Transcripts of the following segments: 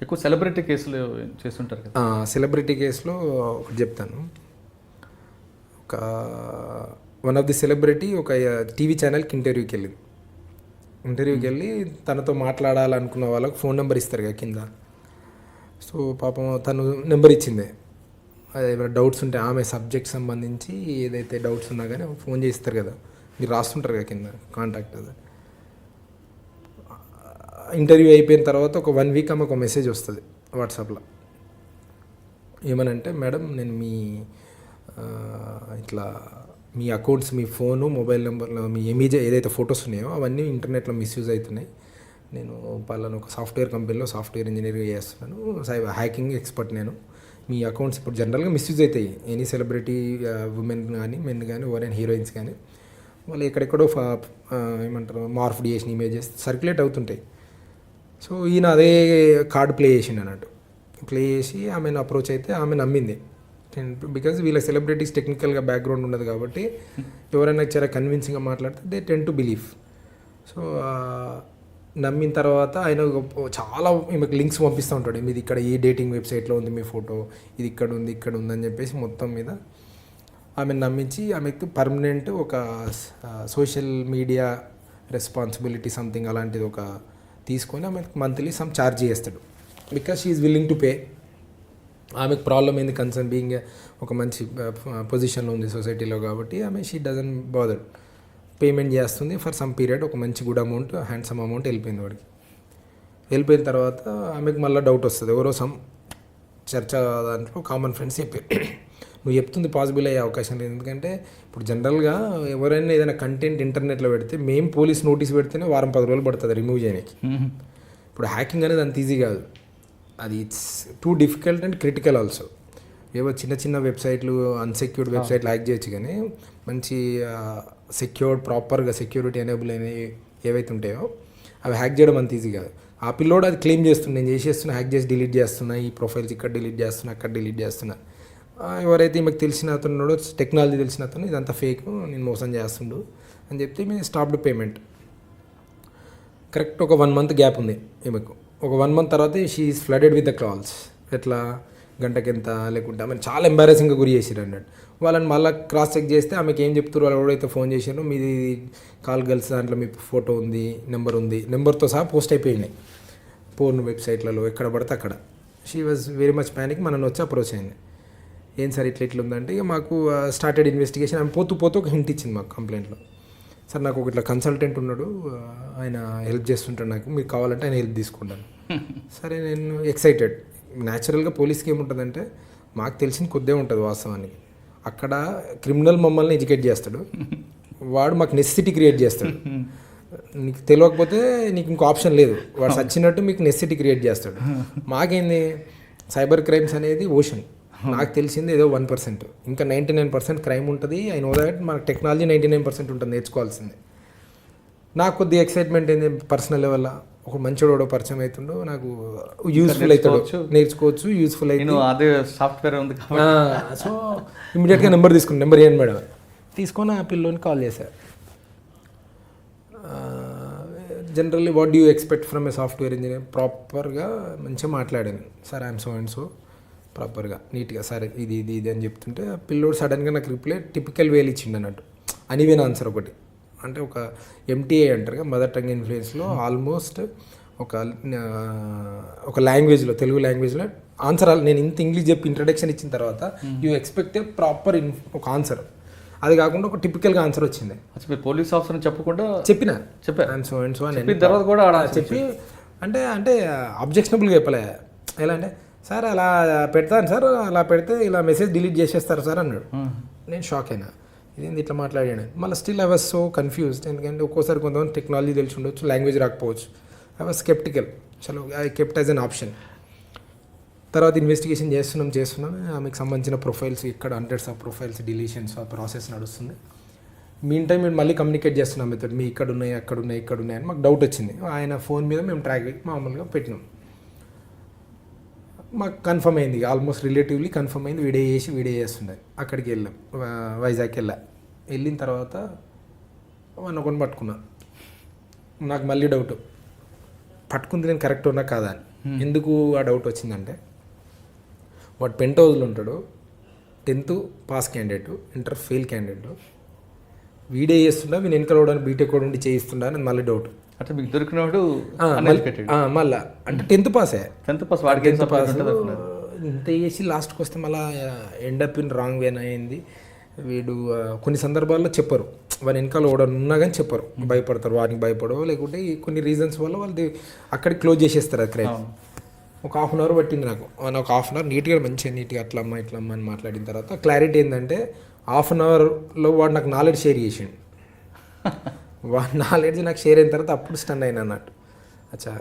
ఎక్కువ సెలబ్రిటీ కేసులు చేస్తుంటారు కదా. సెలబ్రిటీ కేసులో ఒకటి చెప్తాను. ఒక వన్ ఆఫ్ ది సెలబ్రిటీ ఒక టీవీ ఛానల్కి ఇంటర్వ్యూకి వెళ్ళి తనతో మాట్లాడాలనుకున్న వాళ్ళకి ఫోన్ నెంబర్ ఇస్తారు కదా కింద. సో పాపం తను నెంబర్ ఇచ్చింది. అదే డౌట్స్ ఉంటే ఆమె సబ్జెక్ట్ సంబంధించి ఏదైతే డౌట్స్ ఉన్నా కానీ ఫోన్ చేస్తారు కదా, మీరు రాస్తుంటారు కదా కింద కాంటాక్ట్. అది ఇంటర్వ్యూ అయిపోయిన తర్వాత ఒక 1 వీక్ ఆమెకు ఒక మెసేజ్ వస్తుంది వాట్సాప్లో. ఏమనంటే, మేడం నేను ఇట్లా మీ అకౌంట్స్, మీ ఫోను, మొబైల్ నెంబర్లో మీ ఇమేజ్ ఏదైతే ఫొటోస్ ఉన్నాయో అవన్నీ ఇంటర్నెట్లో మిస్యూజ్ అవుతున్నాయి. నేను పలానా ఒక సాఫ్ట్వేర్ కంపెనీలో సాఫ్ట్వేర్ ఇంజనీరింగ్ చేస్తున్నాను, హ్యాకింగ్ ఎక్స్పర్ట్. నేను మీ అకౌంట్స్ ఇప్పుడు జనరల్గా మిస్యూజ్ అవుతాయి. ఎనీ సెలబ్రిటీ ఉమెన్ కానీ మెన్ కానీ ఎవరైనా హీరోయిన్స్ కానీ వాళ్ళు ఎక్కడెక్కడో ఏమంటారు మార్ఫ్డ్ చేసిన ఇమేజెస్ సర్క్యులేట్ అవుతుంటాయి. సో ఈయన అదే కార్డు ప్లే చేసిండు అన్నట్టు. ప్లే చేసి ఆమెను అప్రోచ్ అయితే ఆమె నమ్మింది. బికాజ్ వీళ్ళ సెలబ్రిటీస్ టెక్నికల్గా బ్యాక్గ్రౌండ్ ఉండదు కాబట్టి ఎవరైనా చాలా కన్విన్సింగ్గా మాట్లాడితే they ten to believe. So నమ్మిన తర్వాత ఆయన చాలా ఈమెకు లింక్స్ పంపిస్తూ ఉంటాడు. మీది ఇక్కడ ఈ డేటింగ్ వెబ్సైట్లో ఉంది మీ ఫోటో, ఇది ఇక్కడ ఉంది అని చెప్పేసి మొత్తం మీద ఆమెను నమ్మించి ఆమెకు పర్మనెంట్ ఒక సోషల్ మీడియా రెస్పాన్సిబిలిటీ సంథింగ్ అలాంటిది ఒక తీసుకొని ఆమెకు మంత్లీ సమ్ ఛార్జ్ చేస్తాడు. Because she is willing to pay. ఆమెకు ప్రాబ్లం ఏంది, కన్సర్న్ బీయింగ్ ఒక మంచి పొజిషన్లో ఉంది సొసైటీలో కాబట్టి ఆమె షీ డజన్ బాదర్, పేమెంట్ చేస్తుంది ఫర్ సమ్ పీరియడ్. ఒక మంచి గుడ్ అమౌంట్, హ్యాండ్సమ్ అమౌంట్ వెళ్ళిపోయింది వాడికి. వెళ్ళిపోయిన తర్వాత ఆమెకు మళ్ళీ డౌట్ వస్తుంది. ఎవరో సమ్ చర్చ దాంట్లో కామన్ ఫ్రెండ్స్ చెప్పారు, నువ్వు చెప్తుంది పాసిబుల్ అయ్యే అవకాశం లేదు. ఎందుకంటే ఇప్పుడు జనరల్గా ఎవరైనా ఏదైనా కంటెంట్ ఇంటర్నెట్లో పెడితే మేము పోలీస్ నోటీస్ పెడితేనే 10 రోజులు పడుతుంది రిమూవ్ చేయడానికి. ఇప్పుడు హ్యాకింగ్ అనేది అంత ఈజీ కాదు, అది it's too difficult and critical also. ఏవో చిన్న వెబ్సైట్లు, అన్సెక్యూర్డ్ వెబ్సైట్లు హ్యాక్ చేయొచ్చు, కానీ మంచి సెక్యూర్డ్ ప్రాపర్గా సెక్యూరిటీ ఎనేబుల్ అయినవి ఏవైతే ఉంటాయో అవి హ్యాక్ చేయడం అంత ఈజీ కాదు. ఆ పిల్లోడు అది క్లెయిమ్ చేస్తున్నా, నేను చేసేస్తున్నా, హ్యాక్ చేసి డిలీట్ చేస్తున్నా, ఈ ప్రొఫైల్స్ ఇక్కడ డిలీట్ చేస్తున్నా, అక్కడ డిలీట్ చేస్తున్నా. ఎవరైతే మీకు తెలిసిన అతను టెక్నాలజీ తెలిసిన అతను ఇదంతా ఫేక్, నేను మోసం చేస్తుండు అని చెప్తే మేము స్టాప్డ్ పేమెంట్. కరెక్ట్ ఒక 1 month గ్యాప్ ఉంది ఈమెకు. ఒక 1 month తర్వాత she is flooded with the calls. ఎట్లా గంటకెంత లేకుంటే ఆమె చాలా ఎంబారెసింగ్గా గురి చేసిరు అన్నట్టు. వాళ్ళని మళ్ళీ క్రాస్ చెక్ చేస్తే ఆమెకి ఏం చెప్తారు, వాళ్ళు ఎవరైతే ఫోన్ చేశారో మీది కాల్ గర్ల్స్ దాంట్లో మీ ఫోటో ఉంది, నెంబర్ ఉంది, నెంబర్తో సహా పోస్ట్ అయిపోయినాయి పోర్న్ వెబ్సైట్లలో ఎక్కడ పడితే అక్కడ. She was very much panic. మనల్ని వచ్చి అప్రోచ్ అయింది. ఏం సార్ ఇట్లా ఉందంటే ఇక మాకు స్టార్టెడ్ ఇన్వెస్టిగేషన్. ఆమె పోతూ ఒక హింట్ ఇచ్చింది మాకు కంప్లైంట్లో. సార్ నాకు ఒక ఇట్లా కన్సల్టెంట్ ఉన్నాడు, ఆయన హెల్ప్ చేస్తుంటాడు, నాకు మీరు కావాలంటే ఆయన హెల్ప్ తీసుకుంటాను. సరే నేను ఎక్సైటెడ్. న్యాచురల్గా పోలీస్కి ఏముంటుందంటే మాకు తెలిసిన కొద్దే ఉంటుంది వాస్తవానికి. అక్కడ క్రిమినల్ మమ్మల్ని ఎడ్యుకేట్ చేస్తాడు, వాడు మాకు నెసెసిటీ క్రియేట్ చేస్తాడు. నీకు తెలియకపోతే నీకు ఇంకో ఆప్షన్ లేదు, వాడు సచ్చినట్టు మీకు నెసెసిటీ క్రియేట్ చేస్తాడు. మాకేంది సైబర్ క్రైమ్స్ అనేది ఓషన్. నాకు తెలిసింది ఏదో 1%, ఇంకా 99% క్రైమ్ ఉంటుంది. ఐ నో దాట్ మనకు టెక్నాలజీ 99% ఉంటుంది నేర్చుకోవాల్సింది. నాకు కొద్దిగా ఎక్సైట్మెంట్ ఏంది పర్సనల్ లెవెల్లో, ఒక మంచివాడు పరిచయం అవుతుండో నాకు యూస్ఫుల్ అవుతాడు, నేర్చుకోవచ్చు, యూస్ఫుల్ అవుతుంది. అదే సాఫ్ట్వేర్ ఉంది. సో ఇమీడియట్గా నెంబర్ తీసుకుని, నెంబర్ ఏంటి మేడం తీసుకొని ఆ పిల్లోని కాల్ చేశారు. Generally what do you expect from A software engineer? ప్రాపర్గా మంచిగా మాట్లాడాను. Sir I'm so and so, ప్రాపర్గా నీట్గా సరే ఇది అని చెప్తుంటే పిల్లోడు సడన్గా నాకు రిప్లై టిపికల్ వేలు ఇచ్చిండు అన్నట్టు. అనివేన ఆన్సర్ ఒకటి, అంటే ఒక MTA అంటారు కదా, మదర్ టంగ్ ఇన్ఫ్లుయెన్స్లో ఆల్మోస్ట్ ఒక లాంగ్వేజ్లో, తెలుగు లాంగ్వేజ్లో ఆన్సర్. నేను ఇంత ఇంగ్లీష్ చెప్పి ఇంట్రడక్షన్ ఇచ్చిన తర్వాత యూ ఎక్స్పెక్ట్ ప్రాపర్ ఒక ఆన్సర్. అది కాకుండా ఒక టిపికల్గా ఆన్సర్ వచ్చింది. పోలీస్ ఆఫీసర్ చెప్పకుండా చెప్పాను సో అండ్ సో అని తర్వాత కూడా చెప్పి అంటే అబ్జెక్షనబుల్గా చెప్పలే. ఎలా అంటే, సార్ అలా పెడతాను సార్, అలా పెడితే ఇలా మెసేజ్ డిలీట్ చేసేస్తారు సార్ అన్నాడు. నేను షాక్ అయినా, ఇదేంది ఇట్లా మాట్లాడాను. మళ్ళీ still I was so confused. ఎందుకంటే ఒక్కోసారి కొంతమంది టెక్నాలజీ తెలిసి ఉండొచ్చు, లాంగ్వేజ్ రాకపోవచ్చు. I was sceptical. చలో I kept as an option. తర్వాత ఇన్వెస్టిగేషన్ చేస్తున్నాం. ఆమెకు సంబంధించిన ప్రొఫైల్స్ ఇక్కడ హండ్రెడ్స్ ఆఫ్ ప్రొఫైల్స్ డిలీషన్స్ ఆ ప్రాసెస్ నడుస్తుంది. మీన్ టైం మేము మళ్ళీ కమ్యూనికేట్ చేస్తున్నాం మెథడ్, మీ ఇక్కడ ఉన్నాయి అక్కడ ఉన్నాయి అని మాకు డౌట్ వచ్చింది. ఆయన ఫోన్ మీద మేము ట్రాక్ మామూలుగా పెట్టినాం. మాకు కన్ఫర్మ్ అయింది, ఆల్మోస్ట్ రిలేటివ్లీ కన్ఫర్మ్ అయింది. వీడియో చేస్తుండే. అక్కడికి వెళ్ళాం, వైజాగ్కి వెళ్ళిన తర్వాత వాడిని ఒకటి పట్టుకున్నా. నాకు మళ్ళీ డౌట్, పట్టుకుంది నేను కరెక్ట్ ఉన్నా కాదా అని. ఎందుకు ఆ డౌట్ వచ్చిందంటే, వాడు పెంట్ హౌస్లో ఉంటాడు, 10th pass candidate, inter fail candidate, వీడే చేస్తుండా వీని వెనకాల కూడా బీటెక్ కూడా ఉండి చేయిస్తుండా అని మళ్ళీ డౌట్. అంటే మీకు దొరికినవాడు మళ్ళా అంటే 10th పాసే, 10th పాస్ వాడికి 10th పాస్ ఇంత చేసి లాస్ట్కి వస్తే మళ్ళీ ఎండప్ ఇన్ రాంగ్ వేన్ అయింది. వీడు కొన్ని సందర్భాల్లో చెప్పరు, వాని వెనకాల కూడా ఉన్నా కానీ చెప్పరు, భయపడతారు, వాడికి భయపడవు, లేకుంటే కొన్ని రీజన్స్ వల్ల వాళ్ళు అక్కడికి క్లోజ్ చేసేస్తారు అది క్రైమ్. ఒక 1/2 అవర్ పట్టింది నాకు. ఒక 1/2 అవర్ నీట్గా మంచిగా నీట్గా అట్లమ్మా ఇట్లమ్మా అని మాట్లాడిన తర్వాత క్లారిటీ ఏంటంటే 1/2 అవర్లో వాడు నాకు నాలెడ్జ్ షేర్ చేసిండు. వాడి నాలెడ్జ్ నాకు షేర్ అయిన తర్వాత అప్పుడు స్టన్ అయినా అన్నట్టు. అచ్చా,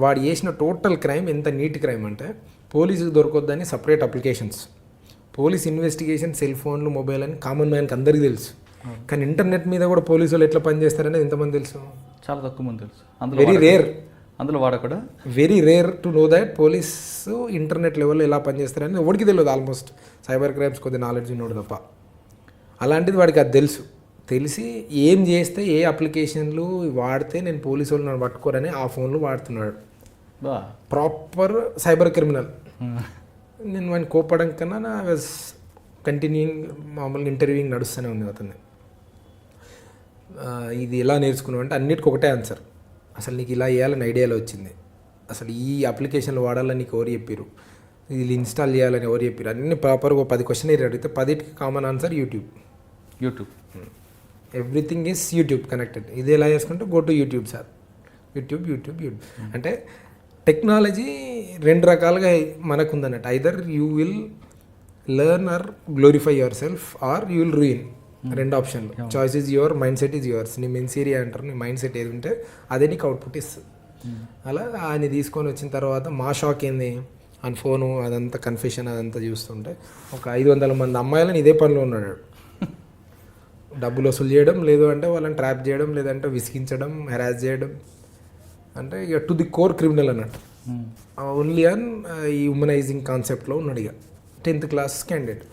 వాడు చేసిన టోటల్ క్రైమ్ ఎంత నీట్ క్రైమ్ అంటే, పోలీసుకి దొరకొద్దని separate applications, police investigation, cell ఫోన్లు, మొబైల్ అని కామన్ మ్యాన్కి అందరికీ తెలుసు. కానీ ఇంటర్నెట్ మీద కూడా పోలీసు వాళ్ళు ఎట్లా పనిచేస్తారనేది ఎంతమంది తెలుసు? చాలా తక్కువ మంది తెలుసు. వెరీ రేర్, అందులో వాడ కూడా very rare to know that police internet లెవెల్లో ఎలా పనిచేస్తారని ఎవరికి తెలియదు. ఆల్మోస్ట్ సైబర్ క్రైమ్స్ కొద్ది నాలెడ్జ్ ఉన్నాడు తప్ప. అలాంటిది వాడికి అది తెలుసు. తెలిసి ఏం చేస్తే ఏ అప్లికేషన్లు వాడితే నేను పోలీసు వాళ్ళు నన్ను పట్టుకోరని ఆ ఫోన్లు వాడుతున్నాడు. Proper cyber criminal. నేను వాడిని కోపడం కన్నా నా వాజ్ కంటిన్యూయింగ్, మామూలుగా ఇంటర్వ్యూయింగ్ నడుస్తూనే ఉంది అతన్ని. ఇది ఎలా నేర్చుకున్నావు అంటే అన్నిటికీ ఒకటే ఆన్సర్. అసలు నీకు ఇలా చేయాలని ఐడియాలో వచ్చింది, అసలు ఈ అప్లికేషన్లు వాడాలని నీకు ఎవరు చెప్పారు, ఇది ఇన్స్టాల్ చేయాలని ఎవరు చెప్పారు, అన్ని ప్రాపర్గా 10 క్వశ్చన్ అడిగితే 10కి common answer YouTube. Everything is YouTube connected. ఇది ఎలా చేసుకుంటే go to YouTube sir, YouTube. అంటే టెక్నాలజీ 2 రకాలుగా మనకు ఉందన్నట్టు. Either you will learn or glorify yourself or you will ruin. 2 ఆప్షన్లు. Choice is your, mindset is yours. నీ mens rea అంటారు, నీ మైండ్ సెట్ ఏది ఉంటే అదే నీకు అవుట్పుట్ ఇస్తుంది. అలా ఆయన తీసుకొని వచ్చిన తర్వాత మా షాక్ ఏంది, ఆయన ఫోను అదంతా కన్ఫెషన్ అదంతా చూస్తుంటే ఒక 500 మంది అమ్మాయిలను ఇదే పనిలో ఉన్నాడు. డబ్బులు వసూలు చేయడం, లేదు అంటే వాళ్ళని ట్రాప్ చేయడం, లేదంటే విసిగించడం, హెరాస్ చేయడం, అంటే ఇక టు ది కోర్ క్రిమినల్ అన్నట్టు. ఓన్లీ అన్ ఈ హ్యూమనైజింగ్ కాన్సెప్ట్లో ఉన్నాడు. ఇక 10th క్లాస్ క్యాండిడేట్.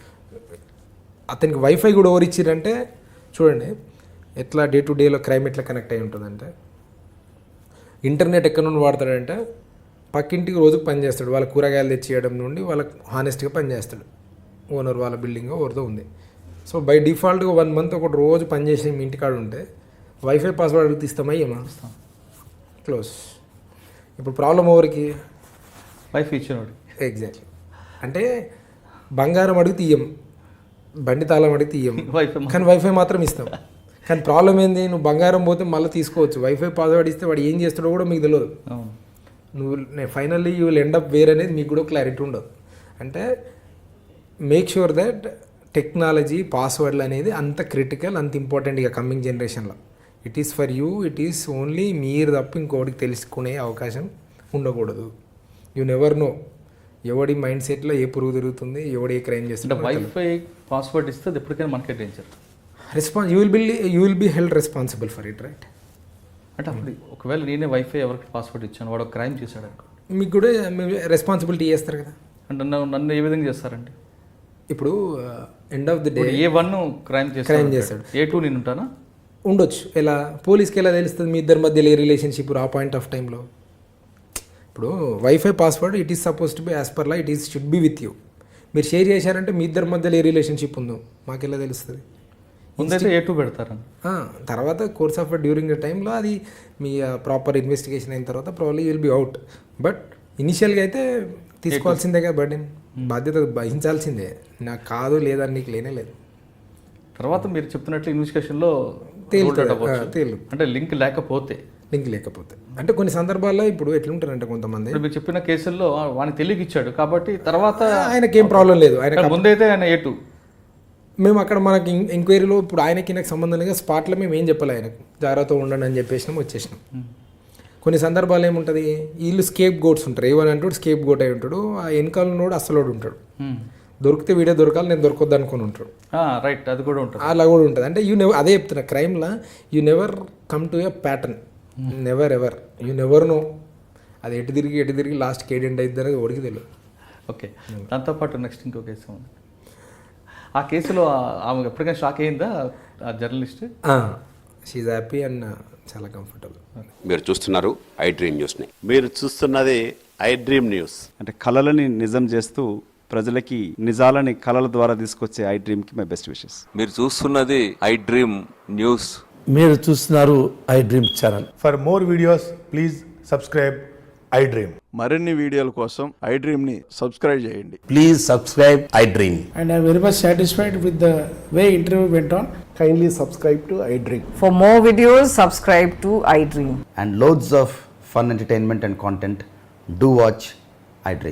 అతనికి వైఫై కూడా ఎవరు ఇచ్చిరంటే చూడండి ఎట్లా డే టు డేలో క్రైమ్ ఎట్లా కనెక్ట్ అయి ఉంటుందంటే, ఇంటర్నెట్ ఎక్కడ నుండి వాడతాడంటే పక్కింటికి రోజుకు పని చేస్తాడు. వాళ్ళ కూరగాయలు తెచ్చియడం నుండి వాళ్ళకి హానెస్ట్గా పని చేస్తాడు. ఓనర్ వాళ్ళ బిల్డింగ్ ఎవరితో ఉంది. సో బై డిఫాల్ట్గా 1 మంత్ ఒకటి రోజు పనిచేసి మీ ఇంటికాడ ఉంటే వైఫై పాస్వర్డ్ అడిగితే ఇస్తామా ఏమా? క్లోజ్. ఇప్పుడు ప్రాబ్లం ఎవరికి? వైఫై ఇచ్చినవాడు. ఎగ్జాక్ట్లీ. అంటే బంగారం అడిగితే ఇయ్యం, బండి తాళం అడిగితే ఇయ్యం, కానీ వైఫై మాత్రం ఇస్తాం. కానీ ప్రాబ్లం ఏంది, నువ్వు బంగారం పోతే మళ్ళీ తీసుకోవచ్చు, వైఫై పాస్వర్డ్ ఇస్తే వాడు ఏం చేస్తాడో కూడా మీకు తెలియదు. నువ్వు finally you will end up where అనేది మీకు కూడా క్లారిటీ ఉండదు. అంటే మేక్ షూర్ దట్ టెక్నాలజీ పాస్వర్డ్లు అనేది అంత క్రిటికల్, అంత ఇంపార్టెంట్ ఇక కమింగ్ జనరేషన్లో. It is for you, it is only మీరు తప్ప ఇంకోటికి తెలుసుకునే అవకాశం ఉండకూడదు. యూ నెవర్ నో ఎవడి మైండ్ సెట్లో ఏ పురుగు తిరుగుతుంది, ఎవడు ఏ క్రైమ్ చేస్తుంది. వైఫై పాస్వర్డ్ ఇస్తే అది ఎప్పటికైనా మనకే danger. You will be held responsible for it, right? అంటే అప్పుడు ఒకవేళ నేనే వైఫై ఎవరికి పాస్వర్డ్ ఇచ్చాను, వాడు క్రైమ్ చేశాడు అనుకో, మీకు కూడా రెస్పాన్సిబిలిటీ చేస్తారు కదా. అంటే నన్ను ఏ విధంగా చేస్తారండి? ఇప్పుడు end of the day A1 crime చేస్తాడు, A2 నేను ఉంటానా? ఉండొచ్చు. ఎలా పోలీస్కి ఎలా తెలుస్తుంది మీ ఇద్దరి మధ్య ఏ రిలేషన్షిప్ ఆ పాయింట్ ఆఫ్ టైంలో? ఇప్పుడు wifi password it is suppose to be as per law it is should be with you. మీరు షేర్ చేశారంటే మీ ఇద్దరి మధ్యలో ఏ రిలేషన్షిప్ ఉందో మాకెలా తెలుస్తుంది? ముందైతే A2 పెడతారు, తర్వాత కోర్స్ ఆఫ్ డ్యూరింగ్ ద టైంలో అది మీ ప్రాపర్ ఇన్వెస్టిగేషన్ అయిన తర్వాత probably will be out. But ఇనిషియల్గా అయితే తీసుకోవాల్సిందే కదా బర్డెన్, బాధ్యత వహించాల్సిందే. నాకు కాదు లేదా నీకు లేనే లేదు. తర్వాత మీరు చెప్తున్నట్లు ఇన్వెస్టిగేషన్లో తేలు అంటే లింక్ లేకపోతే అంటే కొన్ని సందర్భాల్లో ఇప్పుడు ఎట్లుంటారంటే కొంతమంది మీరు చెప్పిన కేసుల్లో వానికి తెలియక ఇచ్చాడు కాబట్టి తర్వాత ఆయనకి ఏం ప్రాబ్లం లేదు. ఆయన ముందైతే ఆయన A2 మేము అక్కడ మనకి ఎంక్వైరీలో ఇప్పుడు ఆయనకి నాకు సంబంధం లేదు, స్పాట్లో మేము ఏం చెప్పాలి ఆయనకు జాగ్రత్త ఉండండి అని చెప్పేసినాం, వచ్చేసినాం. కొన్ని సందర్భాలు ఏముంటుంది, వీళ్ళు స్కేప్ గోట్స్ ఉంటారు. ఏమని అంటాడు స్కేప్ గోట్ అయి ఉంటాడు, ఆ వెనకాల ఉన్నోడు అసలోడు ఉంటాడు. దొరికితే వీడియో దొరకాలి, నేను దొరకొద్దు అనుకుని ఉంటాడు. రైట్, అది కూడా ఉంటుంది, అలా కూడా ఉంటుంది. అంటే అదే చెప్తున్నా, క్రైమ్లో you never come to a pattern, never ever, you never know అది ఎటు తిరిగి లాస్ట్కి ఏడెంట్ అవుతుంది అనేది ఓడికి తెలియదు. ఓకే, దాంతోపాటు నెక్స్ట్ ఇంకో కేసు ఉంది. ఆ కేసులో ఆమె ఎప్పటికైనా షాక్ అయిందా ఆ జర్నలిస్ట్? షీఈ్ హ్యాపీ అండ్ చాలా కంఫర్టబుల్. మీరు చూస్తున్నారు ఐ డ్రీమ్ న్యూస్ని. మీరు చూస్తున్నది ఐ డ్రీమ్ న్యూస్. అంటే కళలని నిజం చేస్తూ ప్రజలకి నిజాలని కళల ద్వారా తీసుకొచ్చే ఐ డ్రీమ్కి మై బెస్ట్ విషెస్. మీరు చూస్తున్నది ఐ డ్రీమ్ న్యూస్. మీరు చూస్తున్నారు I dream channel. For more videos, please subscribe I Dream. మరిన్ని వీడియోల కోసం ఐ డ్రీమ్ని సబ్స్క్రైబ్ చేయండి. Please subscribe I dream. And I'm very much satisfied with the way interview went on. Kindly subscribe to I Dream. For more videos, subscribe to iDream. And loads of fun entertainment and content. Do watch